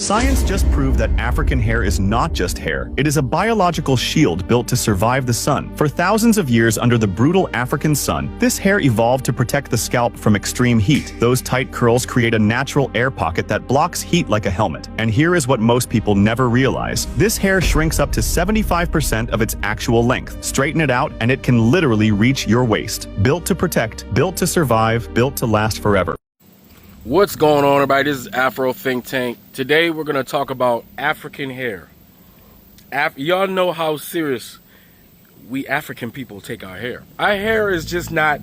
Science just proved that African hair is not just hair. It is a biological shield built to survive the sun. For thousands of years under the brutal African sun, this hair evolved to protect the scalp from extreme heat. Those tight curls create a natural air pocket that blocks heat like a helmet. And here is what most people never realize. This hair shrinks up to 75% of its actual length. Straighten it out and it can literally reach your waist. Built to protect, built to survive, built to last forever. What's going on, everybody? This is Afro Think Tank. Today we're going to talk about African hair. Y'all know how serious we African people take our hair. Our hair is just not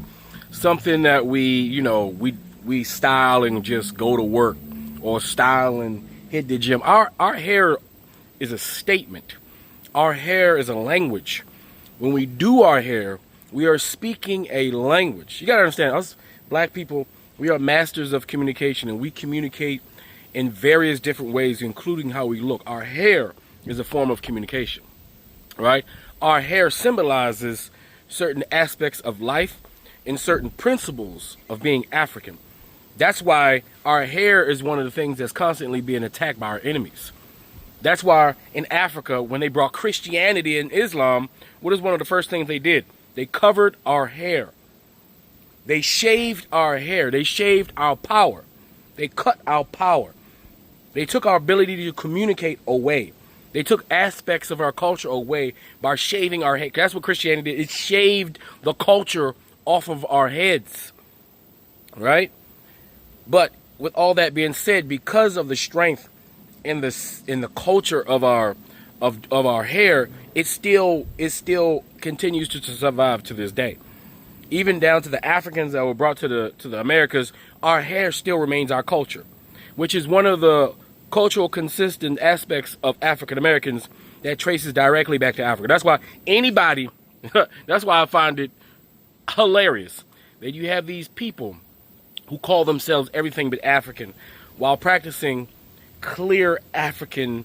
something that we style and just go to work or style and hit the gym. Our hair is a statement. Our hair is a language. When we do our hair, we are speaking a language. You got to understand, us black people, we are masters of communication, and we communicate in various different ways, including how we look. Our hair is a form of communication, right? Our hair symbolizes certain aspects of life and certain principles of being African. That's why our hair is one of the things that's constantly being attacked by our enemies. That's why in Africa, when they brought Christianity and Islam, what is one of the first things they did? They covered our hair. They shaved our hair. They shaved our power. They cut our power. They took our ability to communicate away. They took aspects of our culture away by shaving our head. That's what Christianity did. It shaved the culture off of our heads, right? But with all that being said, because of the strength in the culture of our hair, it still continues to survive to this day. Even down to the Africans that were brought to the Americas, our hair still remains our culture, which is one of the cultural consistent aspects of African Americans that traces directly back to Africa. That's why that's why I find it hilarious that you have these people who call themselves everything but African while practicing clear African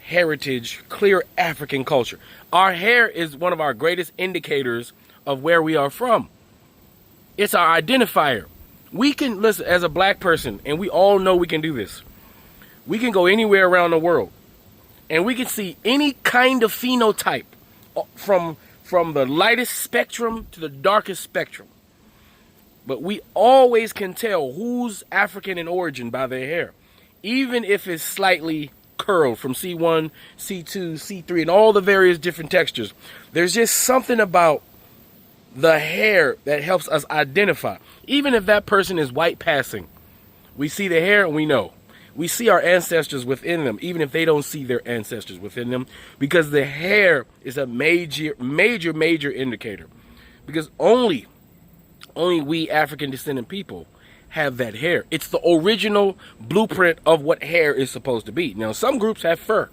heritage, clear African culture. Our hair is one of our greatest indicators of where we are from. It's our identifier. We can, listen, as a black person, and we all know we can do this. We can go anywhere around the world and we can see any kind of phenotype from the lightest spectrum to the darkest spectrum. But we always can tell who's African in origin by their hair, even if it's slightly curled from C1, C2, C3, and all the various different textures. There's just something about the hair that helps us identify. Even if that person is white passing, we see the hair and we know. We see our ancestors within them, even if they don't see their ancestors within them, because the hair is a major indicator. Because only we African descendant people have that hair. It's the original blueprint of what hair is supposed to be. Now, some groups have fur.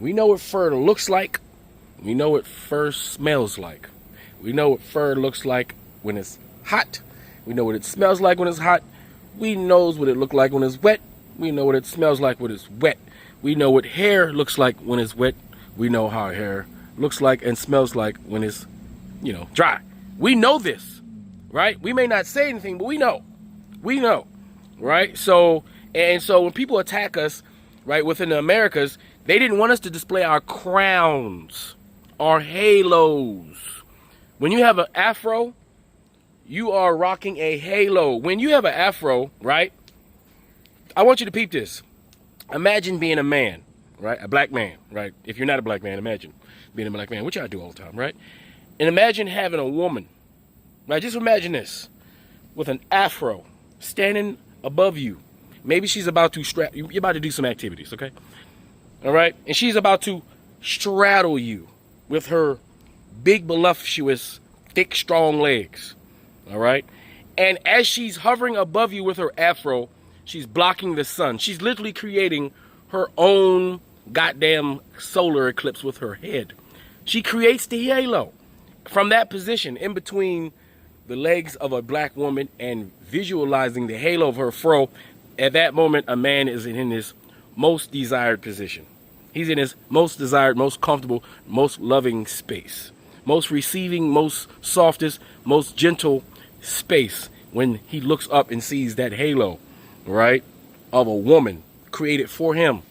We know what fur looks like. We know what fur smells like. We know what fur looks like when it's hot. We know what it smells like when it's hot. We know what it looks like when it's wet. We know what it smells like when it's wet. We know what hair looks like when it's wet. We know how hair looks like and smells like when it's, dry. We know this, right? We may not say anything, but we know. We know, right? So when people attack us, right, within the Americas, they didn't want us to display our crowns, our halos. When you have an afro, you are rocking a halo. When you have an afro, right, I want you to peep this. Imagine being a man, right, a black man, right? If you're not a black man, imagine being a black man, which I do all the time, right? And imagine having a woman, right? Just imagine this, with an afro standing above you. Maybe she's about to you're about to do some activities, okay? All right? And she's about to straddle you with her big, voluptuous, thick, strong legs. All right? And as she's hovering above you with her afro, she's blocking the sun. She's literally creating her own goddamn solar eclipse with her head. She creates the halo from that position in between the legs of a black woman and visualizing the halo of her fro. At that moment, a man is in his most desired position. He's in his most desired, most comfortable, most loving space. Most receiving, most softest, most gentle space when he looks up and sees that halo, right, of a woman created for him,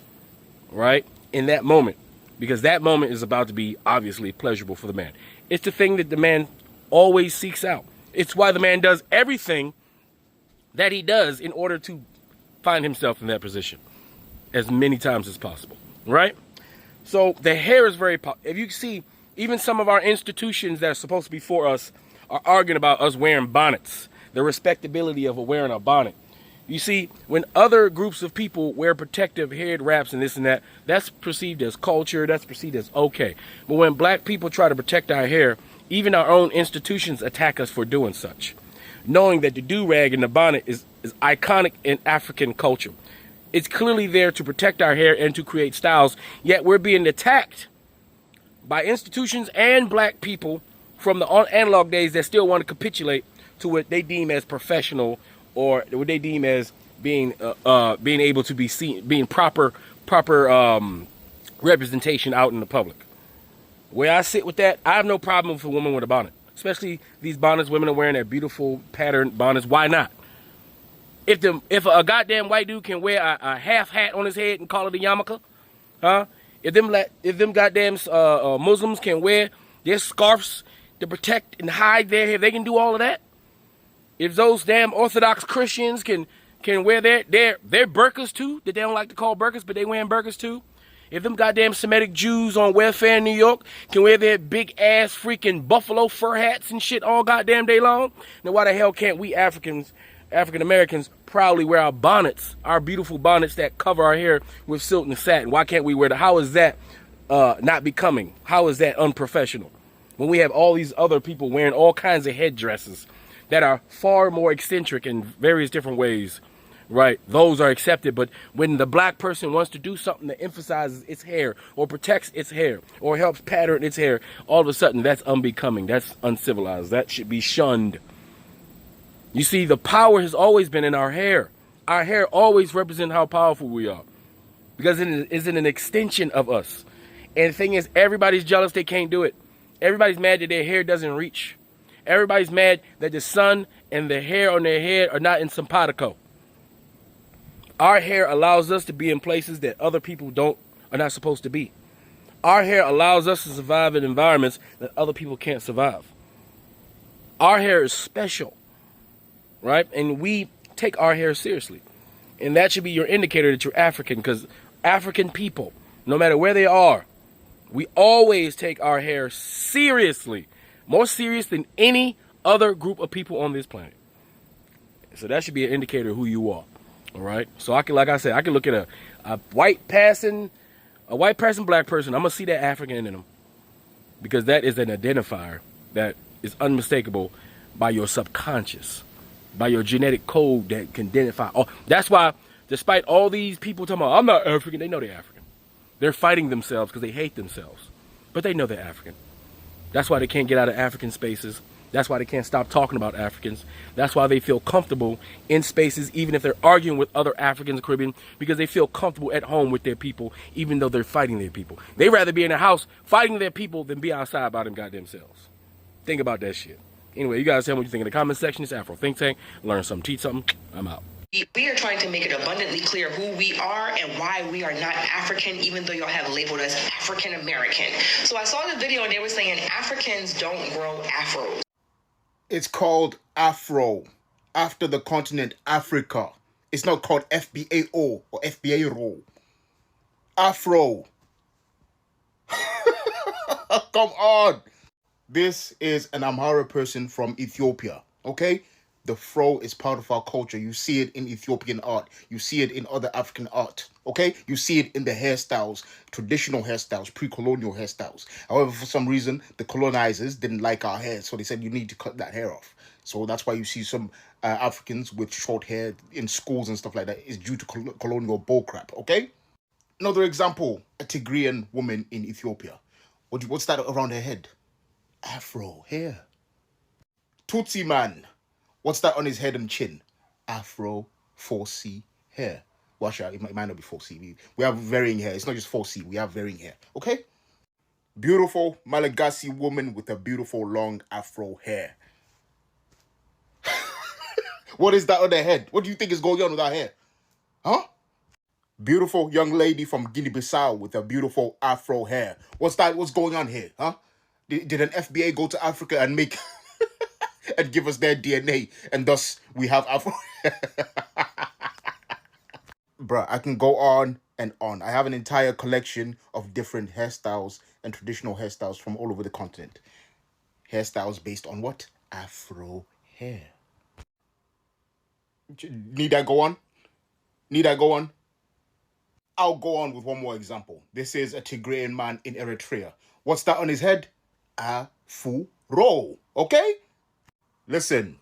right? In that moment, because that moment is about to be obviously pleasurable for the man. It's the thing that the man always seeks out. It's why the man does everything that he does in order to find himself in that position as many times as possible, right? So the hair is very, if you see, even some of our institutions that are supposed to be for us are arguing about us wearing bonnets, the respectability of wearing a bonnet. You see, when other groups of people wear protective head wraps and this and that, that's perceived as culture, that's perceived as okay. But when black people try to protect our hair, even our own institutions attack us for doing such, knowing that the do-rag and the bonnet is iconic in African culture. It's clearly there to protect our hair and to create styles, yet we're being attacked by institutions and black people from the analog days that still want to capitulate to what they deem as professional, or what they deem as being able to be seen, being proper representation out in the public. Where I sit with that, I have no problem with a woman with a bonnet, especially these bonnets women are wearing, their beautiful patterned bonnets. Why not? If a goddamn white dude can wear a half hat on his head and call it a yarmulke, huh? If them goddamn Muslims can wear their scarves to protect and hide their hair, they can do all of that. If those damn Orthodox Christians can wear their burqas too, that they don't like to call burqas, but they wearing burqas too. If them goddamn Semitic Jews on welfare in New York can wear their big ass freaking buffalo fur hats and shit all goddamn day long, then why the hell can't we African Americans proudly wear our bonnets, our beautiful bonnets that cover our hair with silk and satin? Why can't we wear that? How is that not becoming? How is that unprofessional? When we have all these other people wearing all kinds of headdresses that are far more eccentric in various different ways, right? Those are accepted. But when the black person wants to do something that emphasizes its hair or protects its hair or helps pattern its hair, all of a sudden that's unbecoming. That's uncivilized. That should be shunned. You see, the power has always been in our hair. Our hair always represents how powerful we are, because it is an extension of us. And the thing is, everybody's jealous they can't do it. Everybody's mad that their hair doesn't reach. Everybody's mad that the sun and the hair on their head are not in simpatico. Our hair allows us to be in places that other people are not supposed to be. Our hair allows us to survive in environments that other people can't survive. Our hair is special, right? And we take our hair seriously. And that should be your indicator that you're African, because African people, no matter where they are, we always take our hair seriously. More serious than any other group of people on this planet. So that should be an indicator of who you are. All right. So I can, like I said, I can look at a white passing black person. I'm gonna see that African in them, because that is an identifier that is unmistakable by your subconscious, by your genetic code that can identify. Oh, that's why, despite all these people talking about I'm not African, they know they're African. They're fighting themselves because they hate themselves, but they know they're African. That's why they can't get out of African spaces. That's why they can't stop talking about Africans. That's why they feel comfortable in spaces, even if they're arguing with other Africans and Caribbean, because they feel comfortable at home with their people, even though they're fighting their people. They'd rather be in a house fighting their people than be outside by them goddamn selves. Think about that shit. Anyway, you guys tell me what you think in the comment section. It's Afro Think Tank. Learn something, teach something. I'm out. We are trying to make it abundantly clear who we are and why we are not African, even though y'all have labeled us African American. So I saw the video and they were saying Africans don't grow afros. It's called Afro, after the continent Africa. It's not called FBAO or FBA-RO. Afro. Come on. This is an Amhara person from Ethiopia, okay? The fro is part of our culture. You see it in Ethiopian art. You see it in other African art, okay? You see it in the hairstyles, traditional hairstyles, pre-colonial hairstyles. However, for some reason, the colonizers didn't like our hair, so they said, you need to cut that hair off. So that's why you see some Africans with short hair in schools and stuff like that. Is due to colonial bullcrap, okay? Another example, a Tigrian woman in Ethiopia. What's that around her head? Afro hair. Tutsi man. What's that on his head and chin? Afro 4C hair. Well, sure, it might not be 4C. We have varying hair. It's not just 4C. We have varying hair. Okay? Beautiful Malagasy woman with a beautiful long Afro hair. What is that on their head? What do you think is going on with our hair? Huh? Beautiful young lady from Guinea-Bissau with a beautiful Afro hair. What's that? What's going on here, huh? Did an FBA go to Africa and make and give us their DNA, and thus we have Afro? Bruh, I can go on and on. I have an entire collection of different hairstyles and traditional hairstyles from all over the continent. Hairstyles based on what? Afro hair. Need I go on? Need I go on? I'll go on with one more example. This is a Tigrayan man in Eritrea. What's that on his head? Afro. Okay? Listen,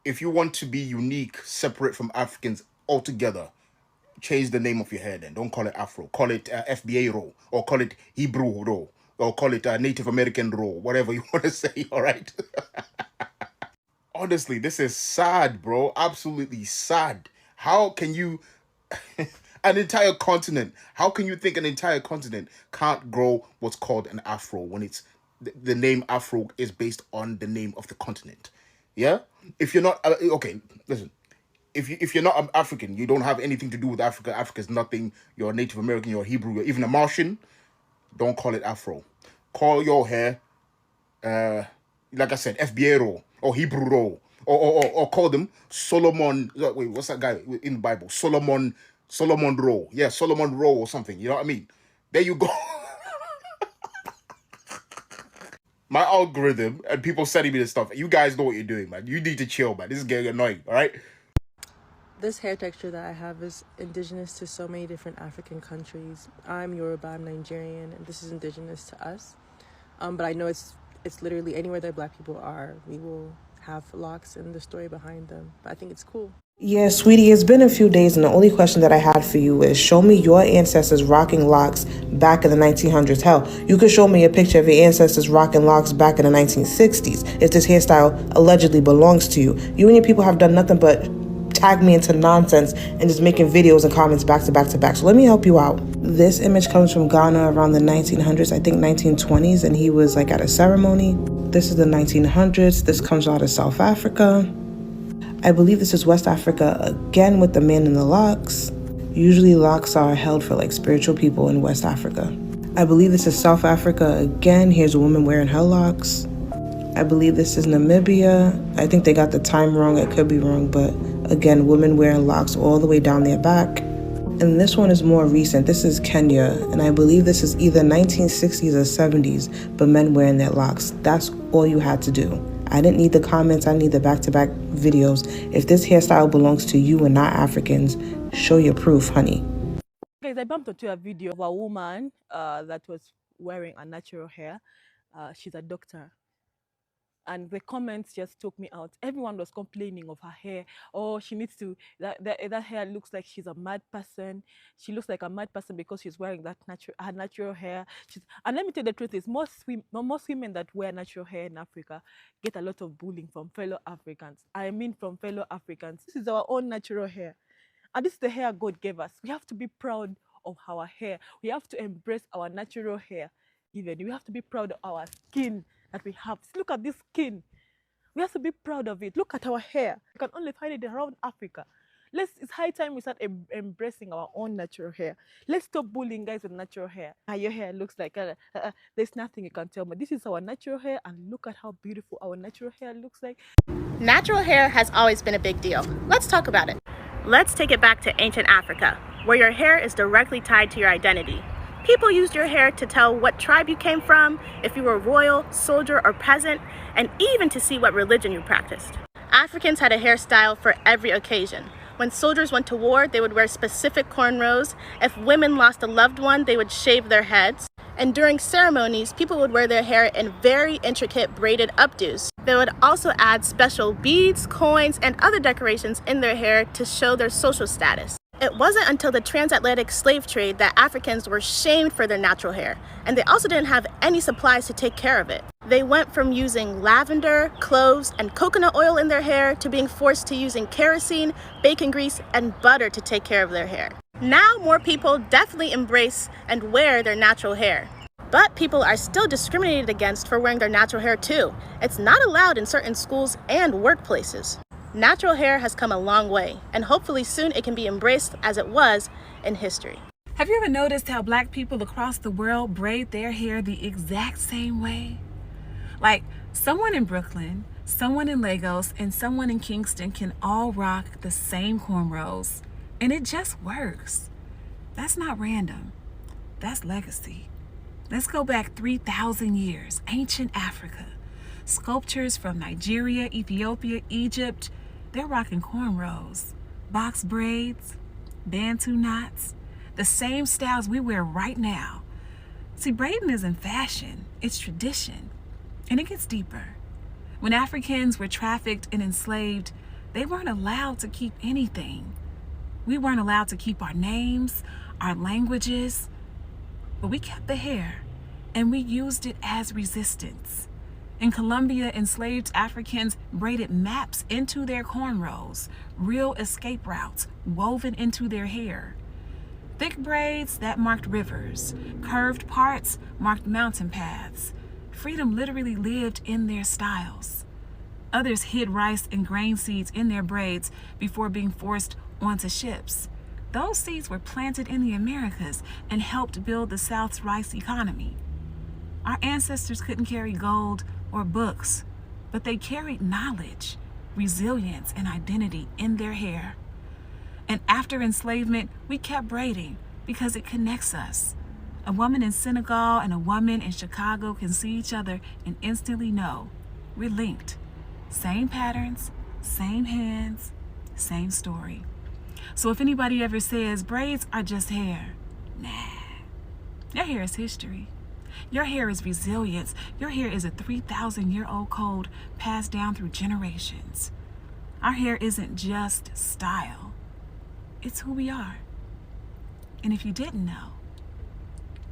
if you want to be unique, separate from Africans altogether, change the name of your hair then. Don't call it Afro. Call it FBA roll, or call it Hebrew roll, or call it Native American roll, whatever you want to say, all right? Honestly, this is sad, bro. Absolutely sad. How can you... an entire continent. How can you think an entire continent can't grow what's called an Afro when it's... the name Afro is based on the name of the continent? Yeah? If you're not... okay, listen. If you're not African, you don't have anything to do with Africa. Africa's nothing. You're a Native American, you're a Hebrew, you're even a Martian. Don't call it Afro. Call your hair, like I said, FBA roll or Hebrew roll, or call them Solomon. Wait, what's that guy in the Bible? Solomon roll. Yeah, Solomon roll or something. You know what I mean? There you go. My algorithm and people sending me this stuff. You guys know what you're doing, man. You need to chill, man. This is getting annoying. All right. This hair texture that I have is indigenous to so many different African countries. I'm Yoruba, I'm Nigerian, and this is indigenous to us. But I know it's literally anywhere that Black people are, we will have locks and the story behind them. But I think it's cool. Yeah, sweetie, it's been a few days, and the only question that I had for you is show me your ancestors rocking locks back in the 1900s. Hell, you could show me a picture of your ancestors rocking locks back in the 1960s if this hairstyle allegedly belongs to you. You and your people have done nothing but tag me into nonsense and just making videos and comments back to back to back. So let me help you out. This image comes from Ghana around the 1900s, I think 1920s, and he was like at a ceremony. This is the 1900s. This comes out of South Africa. I believe this is West Africa again with the man in the locks. Usually locks are held for like spiritual people in West Africa. I believe this is South Africa again. Here's a woman wearing her locks. I believe this is Namibia. I think they got the time wrong. I could be wrong, but again, women wearing locks all the way down their back. And this one is more recent. This is Kenya, and I believe this is either 1960s or 70s, but men wearing their locks. That's all you had to do. I didn't need the comments. I need the back-to-back videos. If this hairstyle belongs to you and not Africans, show your proof, honey. Guys, I bumped into a video of a woman that was wearing a natural hair. She's a doctor. And the comments just took me out. Everyone was complaining of her hair. Oh, she needs to, that hair looks like she's a mad person. She looks like a mad person because she's wearing that her natural hair. And let me tell you the truth is, most women that wear natural hair in Africa get a lot of bullying from fellow Africans. I mean from fellow Africans. This is our own natural hair. And this is the hair God gave us. We have to be proud of our hair. We have to embrace our natural hair. Even we have to be proud of our skin that we have. Look at this skin. We have to be proud of it. Look at our hair. You can only find it around Africa. It's high time we start embracing our own natural hair. Let's stop bullying guys with natural hair. Your hair looks like, there's nothing you can tell me. This is our natural hair, and look at how beautiful our natural hair looks like. Natural hair has always been a big deal. Let's talk about it. Let's take it back to ancient Africa, where your hair is directly tied to your identity. People used your hair to tell what tribe you came from, if you were royal, soldier, or peasant, and even to see what religion you practiced. Africans had a hairstyle for every occasion. When soldiers went to war, they would wear specific cornrows. If women lost a loved one, they would shave their heads. And during ceremonies, people would wear their hair in very intricate braided updos. They would also add special beads, coins, and other decorations in their hair to show their social status. It wasn't until the transatlantic slave trade that Africans were shamed for their natural hair, and they also didn't have any supplies to take care of it. They went from using lavender, cloves, and coconut oil in their hair to being forced to using kerosene, bacon grease, and butter to take care of their hair. Now more people definitely embrace and wear their natural hair. But people are still discriminated against for wearing their natural hair too. It's not allowed in certain schools and workplaces. Natural hair has come a long way, and hopefully soon it can be embraced as it was in history. Have you ever noticed how Black people across the world braid their hair the exact same way? Like, someone in Brooklyn, someone in Lagos, and someone in Kingston can all rock the same cornrows, and it just works. That's not random. That's legacy. Let's go back 3,000 years, ancient Africa. Sculptures from Nigeria, Ethiopia, Egypt, they're rocking cornrows, box braids, bantu knots, the same styles we wear right now. See, braiding isn't fashion, it's tradition, and it gets deeper. When Africans were trafficked and enslaved, they weren't allowed to keep anything. We weren't allowed to keep our names, our languages, but we kept the hair, and we used it as resistance. In Colombia, enslaved Africans braided maps into their cornrows, real escape routes woven into their hair. Thick braids that marked rivers, curved parts marked mountain paths. Freedom literally lived in their styles. Others hid rice and grain seeds in their braids before being forced onto ships. Those seeds were planted in the Americas and helped build the South's rice economy. Our ancestors couldn't carry gold or books, but they carried knowledge, resilience, and identity in their hair. And after enslavement, we kept braiding because it connects us. A woman in Senegal and a woman in Chicago can see each other and instantly know we're linked. Same patterns, same hands, same story. So if anybody ever says braids are just hair, nah. Your hair is history. Your hair is resilience. Your hair is a 3,000-year-old code passed down through generations. Our hair isn't just style. It's who we are. And if you didn't know,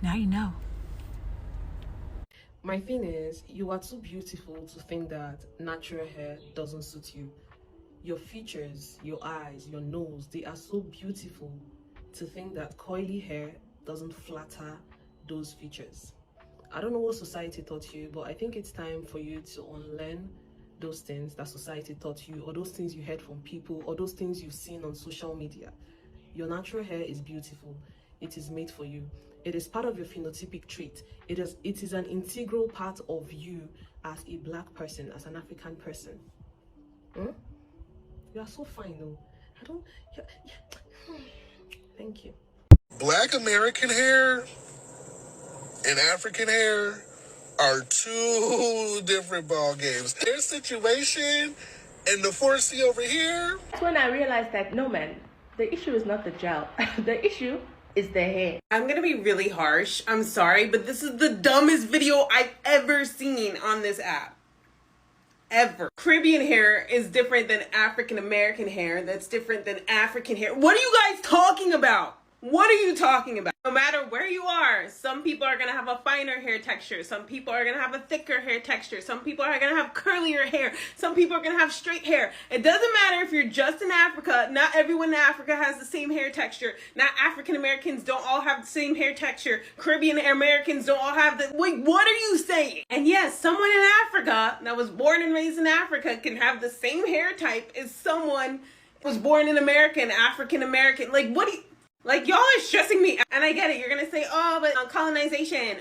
now you know. My thing is, you are too beautiful to think that natural hair doesn't suit you. Your features, your eyes, your nose, they are so beautiful to think that coily hair doesn't flatter those features. I don't know what society taught you, but I think it's time for you to unlearn those things that society taught you, or those things you heard from people, or those things you've seen on social media. Your natural hair is beautiful. It is made for you. It is part of your phenotypic trait. It is an integral part of you as a Black person, as an African person. You are so fine though. Thank you. Black American hair and African hair are two different ball games. Their situation and the 4C over here. That's when I realized that no, man, the issue is not the gel. The issue is the hair. I'm gonna be really harsh. I'm sorry, but this is the dumbest video I've ever seen on this app. Ever. Caribbean hair is different than African American hair. That's different than African hair. What are you guys talking about? What are you talking about? No matter where you are, some people are gonna have a finer hair texture. Some people are gonna have a thicker hair texture. Some people are gonna have curlier hair. Some people are gonna have straight hair. It doesn't matter if you're just in Africa. Not everyone in Africa has the same hair texture. Not African Americans don't all have the same hair texture. Caribbean Americans don't all have the... Wait, what are you saying? And yes, someone in Africa that was born and raised in Africa can have the same hair type as someone who was born in America and African American. Like, what do you... Like, y'all are stressing me. And I get it. You're going to say, oh, but on colonization.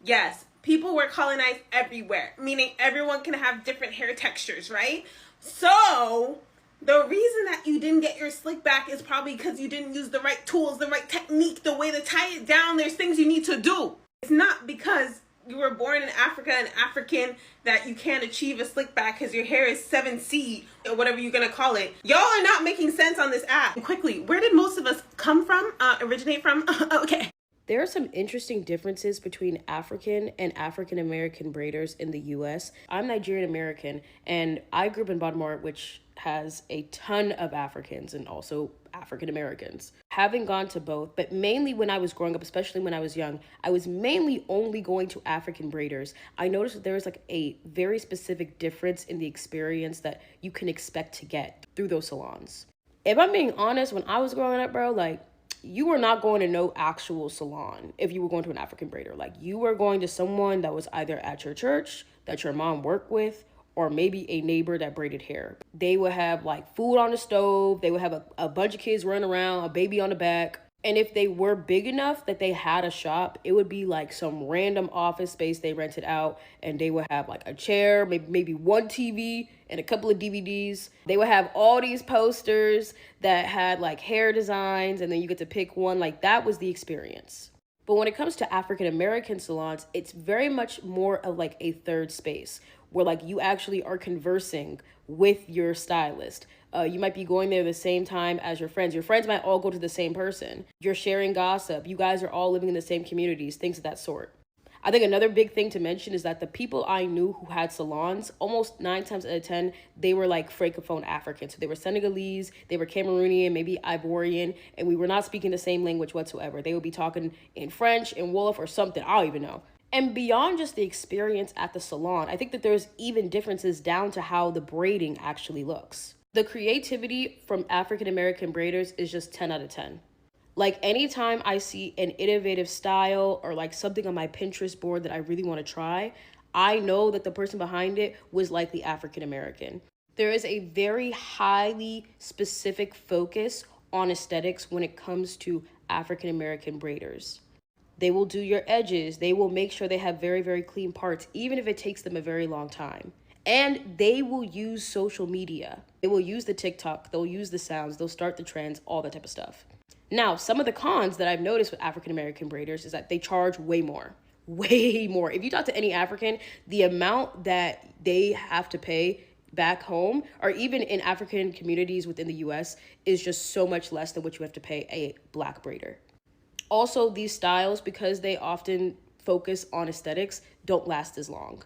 Yes, people were colonized everywhere. Meaning everyone can have different hair textures, right? So, the reason that you didn't get your slick back is probably because you didn't use the right tools, the right technique, the way to tie it down. There's things you need to do. It's not because you were born in Africa and African that you can't achieve a slick back because your hair is 7C or whatever you're gonna call it. Y'all are not making sense on this app. Quickly, where did most of us come from, originate from? Okay. There are some interesting differences between African and African American braiders in the US. I'm Nigerian American and I grew up in Baltimore, which has a ton of Africans and also African Americans. Having gone to both, but mainly when I was growing up, especially when I was young, I was mainly only going to African braiders. I noticed that there was like a very specific difference in the experience that you can expect to get through those salons. If I'm being honest, when I was growing up, bro, like, you were not going to no actual salon if you were going to an African braider. Like, you were going to someone that was either at your church, that your mom worked with, or maybe a neighbor that braided hair. They would have like food on the stove. They would have a bunch of kids running around, a baby on the back. And if they were big enough that they had a shop, it would be like some random office space they rented out, and they would have like a chair, maybe one TV and a couple of DVDs. They would have all these posters that had like hair designs, and then you get to pick one. Like, that was the experience. But when it comes to African American salons, it's very much more of like a third space where like you actually are conversing with your stylist. You might be going there the same time as your friends. Your friends might all go to the same person. You're sharing gossip. You guys are all living in the same communities, things of that sort. I think another big thing to mention is that the people I knew who had salons, almost 9 times out of 10, they were like Francophone Africans. So they were Senegalese, they were Cameroonian, maybe Ivorian, and we were not speaking the same language whatsoever. They would be talking in French, in Wolof, or something. I don't even know. And beyond just the experience at the salon, I think that there's even differences down to how the braiding actually looks. The creativity from African American braiders is just 10 out of 10. Like, anytime I see an innovative style or like something on my Pinterest board that I really want to try, I know that the person behind it was likely African American. There is a very highly specific focus on aesthetics when it comes to African American braiders. They will do your edges. They will make sure they have very, very clean parts, even if it takes them a very long time. And they will use social media. They will use the TikTok, they'll use the sounds, they'll start the trends, all that type of stuff. Now, some of the cons that I've noticed with African American braiders is that they charge way more. Way more. If you talk to any African, the amount that they have to pay back home, or even in African communities within the US, is just so much less than what you have to pay a Black braider. Also, these styles, because they often focus on aesthetics, don't last as long.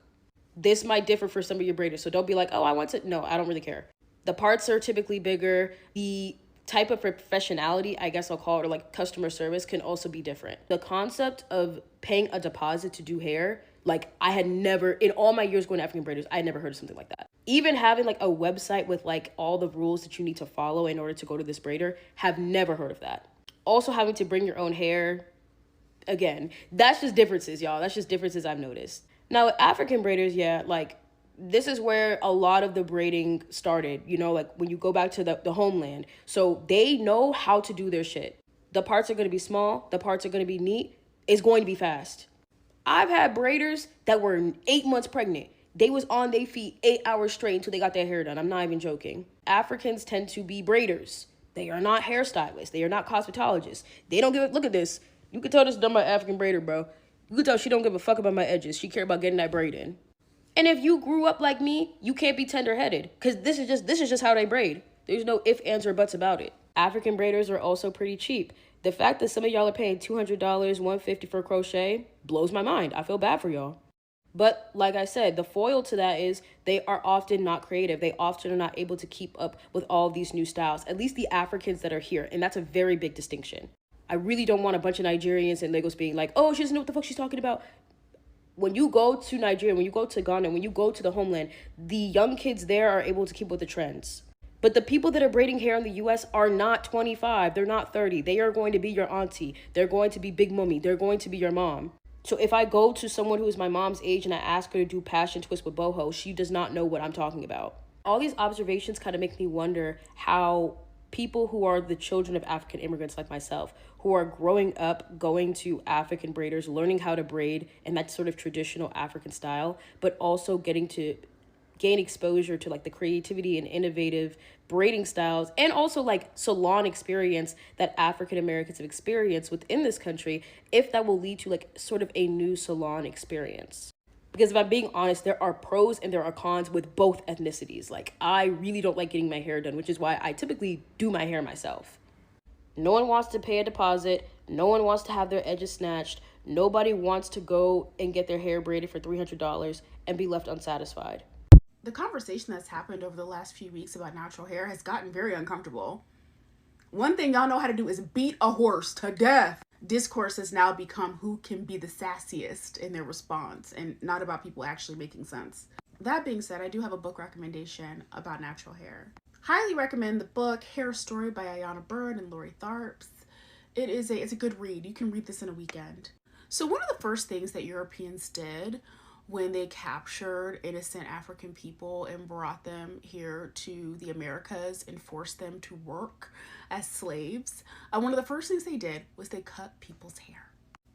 This might differ for some of your braiders, so don't be like, oh, I want to. No, I don't really care. The parts are typically bigger. The type of professionality, I guess I'll call it, or like customer service, can also be different. The concept of paying a deposit to do hair, like, I had never, in all my years going to African braiders, I had never heard of something like that. Even having like a website with like all the rules that you need to follow in order to go to this braider, have never heard of that. Also, having to bring your own hair, again, that's just differences, y'all. That's just differences I've noticed. Now, with African braiders, yeah, like, this is where a lot of the braiding started, you know, like when you go back to the homeland. So they know how to do their shit. The parts are going to be small. The parts are going to be neat. It's going to be fast. I've had braiders that were 8 months pregnant. They was on their feet 8 hours straight until they got their hair done. I'm not even joking. Africans tend to be braiders. They are not hairstylists. They are not cosmetologists. They don't give a, look at this. You can tell this is done by African braider, bro. You can tell she don't give a fuck about my edges. She care about getting that braid in. And if you grew up like me, you can't be tender-headed, because this is just how they braid. There's no ifs, ands, or buts about it. African braiders are also pretty cheap. The fact that some of y'all are paying $200, $150 for crochet blows my mind. I feel bad for y'all. But like I said, the foil to that is they are often not creative. They often are not able to keep up with all these new styles, at least the Africans that are here. And that's a very big distinction. I really don't want a bunch of Nigerians and Lagos being like, oh, she doesn't know what the fuck she's talking about. When you go to Nigeria, when you go to Ghana, when you go to the homeland, the young kids there are able to keep with the trends. But the people that are braiding hair in the US are not 25. They're not 30. They are going to be your auntie. They're going to be big mommy. They're going to be your mom. So if I go to someone who is my mom's age and I ask her to do passion twist with boho, she does not know what I'm talking about. All these observations kind of make me wonder how people who are the children of African immigrants like myself, who are growing up going to African braiders, learning how to braid in that sort of traditional African style, but also getting to gain exposure to like the creativity and innovative braiding styles, and also like salon experience that African Americans have experienced within this country, if that will lead to like sort of a new salon experience. Because if I'm being honest, there are pros and there are cons with both ethnicities. Like, I really don't like getting my hair done, which is why I typically do my hair myself. No one wants to pay a deposit. No one wants to have their edges snatched. Nobody wants to go and get their hair braided for $300 and be left unsatisfied. The conversation that's happened over the last few weeks about natural hair has gotten very uncomfortable. One thing y'all know how to do is beat a horse to death. Discourse has now become who can be the sassiest in their response, and not about people actually making sense. That being said, I do have a book recommendation about natural hair. Highly recommend the book Hair Story by Ayanna Bird and Lori Tharps. It's a good read. You can read this in a weekend. So one of the first things that Europeans did when they captured innocent African people and brought them here to the Americas and forced them to work as slaves. One of the first things they did was they cut people's hair.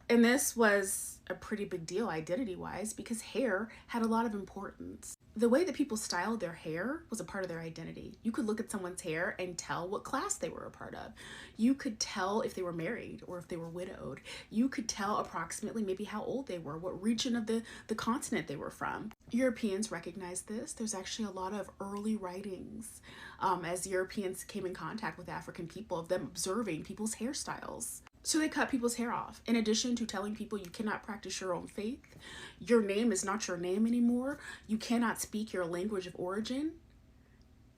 And this was a pretty big deal identity-wise because hair had a lot of importance. The way that people styled their hair was a part of their identity. You could look at someone's hair and tell what class they were a part of. You could tell if they were married or if they were widowed. You could tell approximately maybe how old they were, what region of the continent they were from. Europeans recognized this. There's actually a lot of early writings as Europeans came in contact with African people of them observing people's hairstyles. So they cut people's hair off. In addition to telling people you cannot practice your own faith, your name is not your name anymore, you cannot speak your language of origin,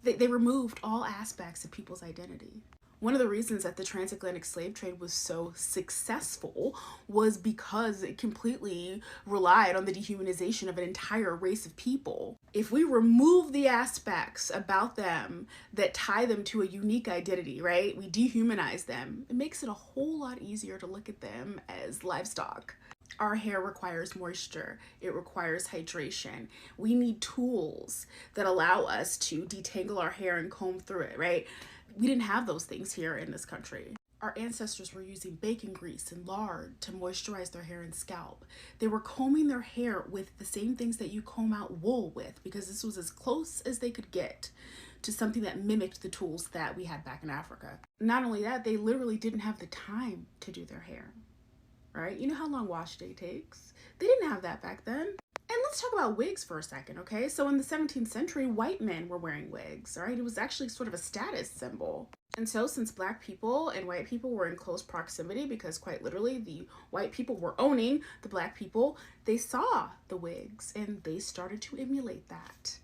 they removed all aspects of people's identity. One of the reasons that the transatlantic slave trade was so successful was because it completely relied on the dehumanization of an entire race of people. If we remove the aspects about them that tie them to a unique identity, right? We dehumanize them. It makes it a whole lot easier to look at them as livestock. Our hair requires moisture. It requires hydration. We need tools that allow us to detangle our hair and comb through it, right? We didn't have those things here in this country. Our ancestors were using bacon grease and lard to moisturize their hair and scalp. They were combing their hair with the same things that you comb out wool with because this was as close as they could get to something that mimicked the tools that we had back in Africa. Not only that, they literally didn't have the time to do their hair, right? You know how long wash day takes? They didn't have that back then. And let's talk about wigs for a second, okay? So in the 17th century, white men were wearing wigs, all right? It was actually sort of a status symbol. And so since Black people and white people were in close proximity, because quite literally the white people were owning the Black people, they saw the wigs and they started to emulate that.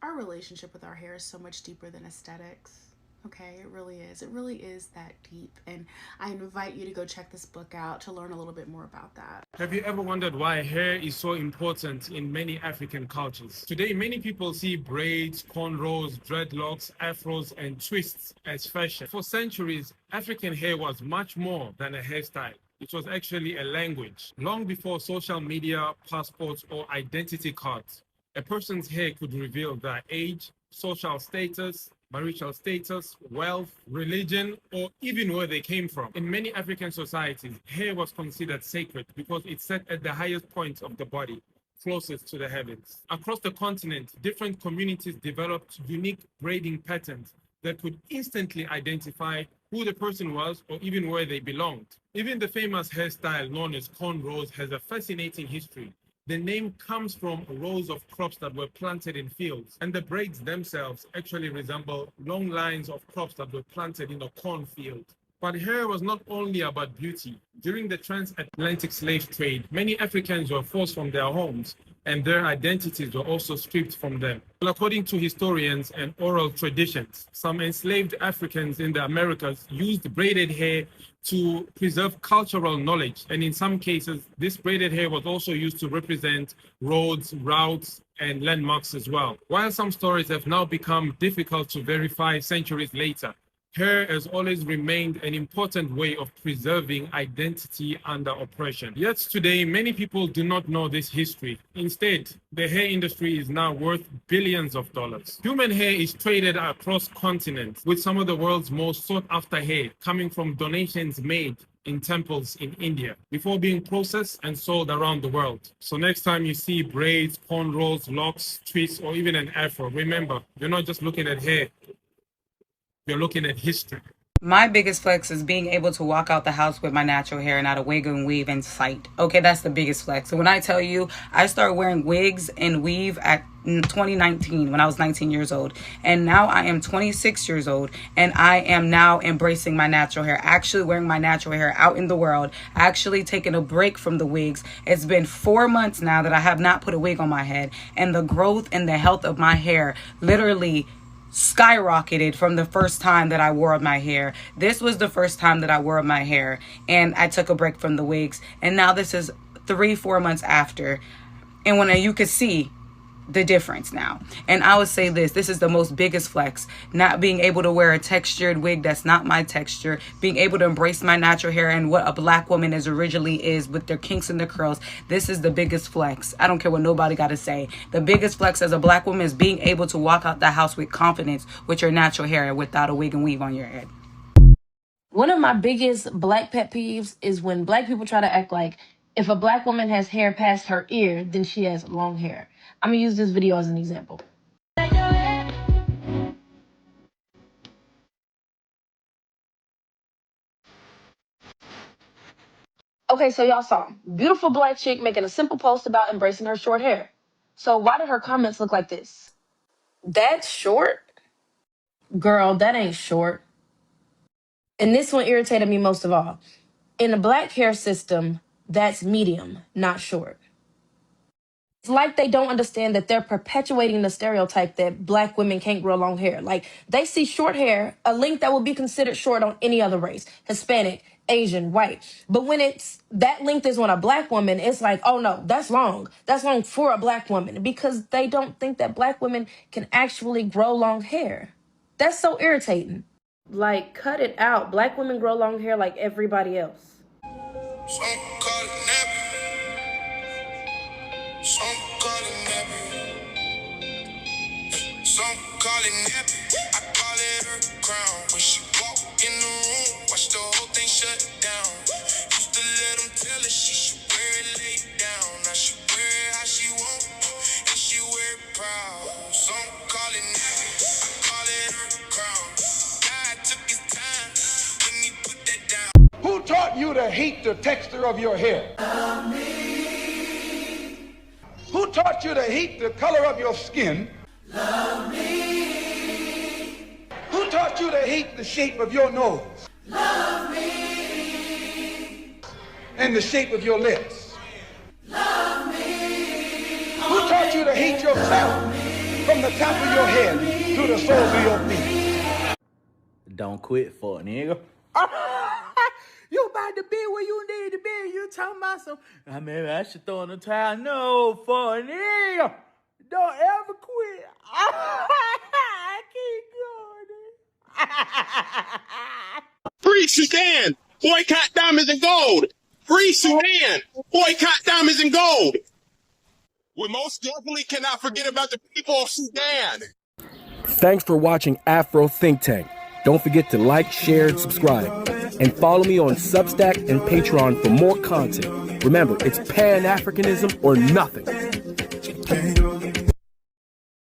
Our relationship with our hair is so much deeper than aesthetics. Okay, it really is. It really is that deep. And I invite you to go check this book out to learn a little bit more about that. Have you ever wondered why hair is so important in many African cultures? Today, many people see braids, cornrows, dreadlocks, afros, and twists as fashion. For centuries, African hair was much more than a hairstyle. It was actually a language. Long before social media, passports, or identity cards, a person's hair could reveal their age, social status, marital status, wealth, religion, or even where they came from. In many African societies, hair was considered sacred because it sat at the highest point of the body, closest to the heavens. Across the continent, different communities developed unique braiding patterns that could instantly identify who the person was or even where they belonged. Even the famous hairstyle known as cornrows has a fascinating history. The name comes from rows of crops that were planted in fields, and the braids themselves actually resemble long lines of crops that were planted in a cornfield. But hair was not only about beauty. During the transatlantic slave trade, many Africans were forced from their homes, and their identities were also stripped from them. Well, according to historians and oral traditions, some enslaved Africans in the Americas used braided hair to preserve cultural knowledge, and in some cases, this braided hair was also used to represent roads, routes, and landmarks as well. While some stories have now become difficult to verify centuries later, hair has always remained an important way of preserving identity under oppression. Yet today, many people do not know this history. Instead, the hair industry is now worth billions of dollars. Human hair is traded across continents, with some of the world's most sought-after hair coming from donations made in temples in India before being processed and sold around the world. So next time you see braids, cornrows, locks, twists, or even an afro, remember, you're not just looking at hair. You're looking at history. My biggest flex is being able to walk out the house with my natural hair, not a wig and weave in sight. Okay, that's the biggest flex. So when I tell you, I started wearing wigs and weave at 2019 when I was 19 years old. And now I am 26 years old and I am now embracing my natural hair, actually wearing my natural hair out in the world, actually taking a break from the wigs. It's been 4 months now that I have not put a wig on my head, and the growth and the health of my hair literally skyrocketed from the first time that I wore up my hair. This was the first time that I wore up my hair and I took a break from the wigs, and now this is 3-4 months after, and when you could see the difference now. And I would say this is the most biggest flex. Not being able to wear a textured wig that's not my texture, being able to embrace my natural hair and what a black woman originally is with their kinks and their curls. This is the biggest flex. I don't care what nobody got to say. The biggest flex as a black woman is being able to walk out the house with confidence with your natural hair without a wig and weave on your head. One of my biggest black pet peeves is when black people try to act like if a black woman has hair past her ear, then she has long hair. I'm gonna use this video as an example. Okay, so y'all saw beautiful black chick making a simple post about embracing her short hair. So why did her comments look like this? That's short? Girl, that ain't short. And this one irritated me most of all. In the black hair system, that's medium, not short. It's like they don't understand that they're perpetuating the stereotype that black women can't grow long hair. Like, they see short hair, a length that would be considered short on any other race, Hispanic, Asian, white. But when it's that length is on a black woman, it's like, oh no, that's long. That's long for a black woman, because they don't think that black women can actually grow long hair. That's so irritating. Like, cut it out. Black women grow long hair like everybody else. Some call it nappy. Some call it nappy. Some call it nappy. I call it her crown. When she walk in the room, watch the whole thing shut down. Used to let them tell her she should wear it laid down. Now she wear it how she want, and she wear it proud. Some call it nappy. I call it her crown. God took his time when he put that down. Who taught you to hate the texture of your hair? Love me. Who taught you to hate the color of your skin? Love me. Who taught you to hate the shape of your nose? Love me. And the shape of your lips? Love me. Who taught you to hate yourself from the top of your head to the soles of your feet? Don't quit for a nigga. You about to be where you need to be. You talking about some, maybe I should throw in the towel. No, for a nigga. Don't ever quit. I keep going. Free Sudan. Boycott diamonds and gold. Free Sudan. Boycott diamonds and gold. We most definitely cannot forget about the people of Sudan. Thanks for watching Afro Think Tank. Don't forget to like, share, and subscribe. And follow me on Substack and Patreon for more content. Remember, it's Pan-Africanism or nothing.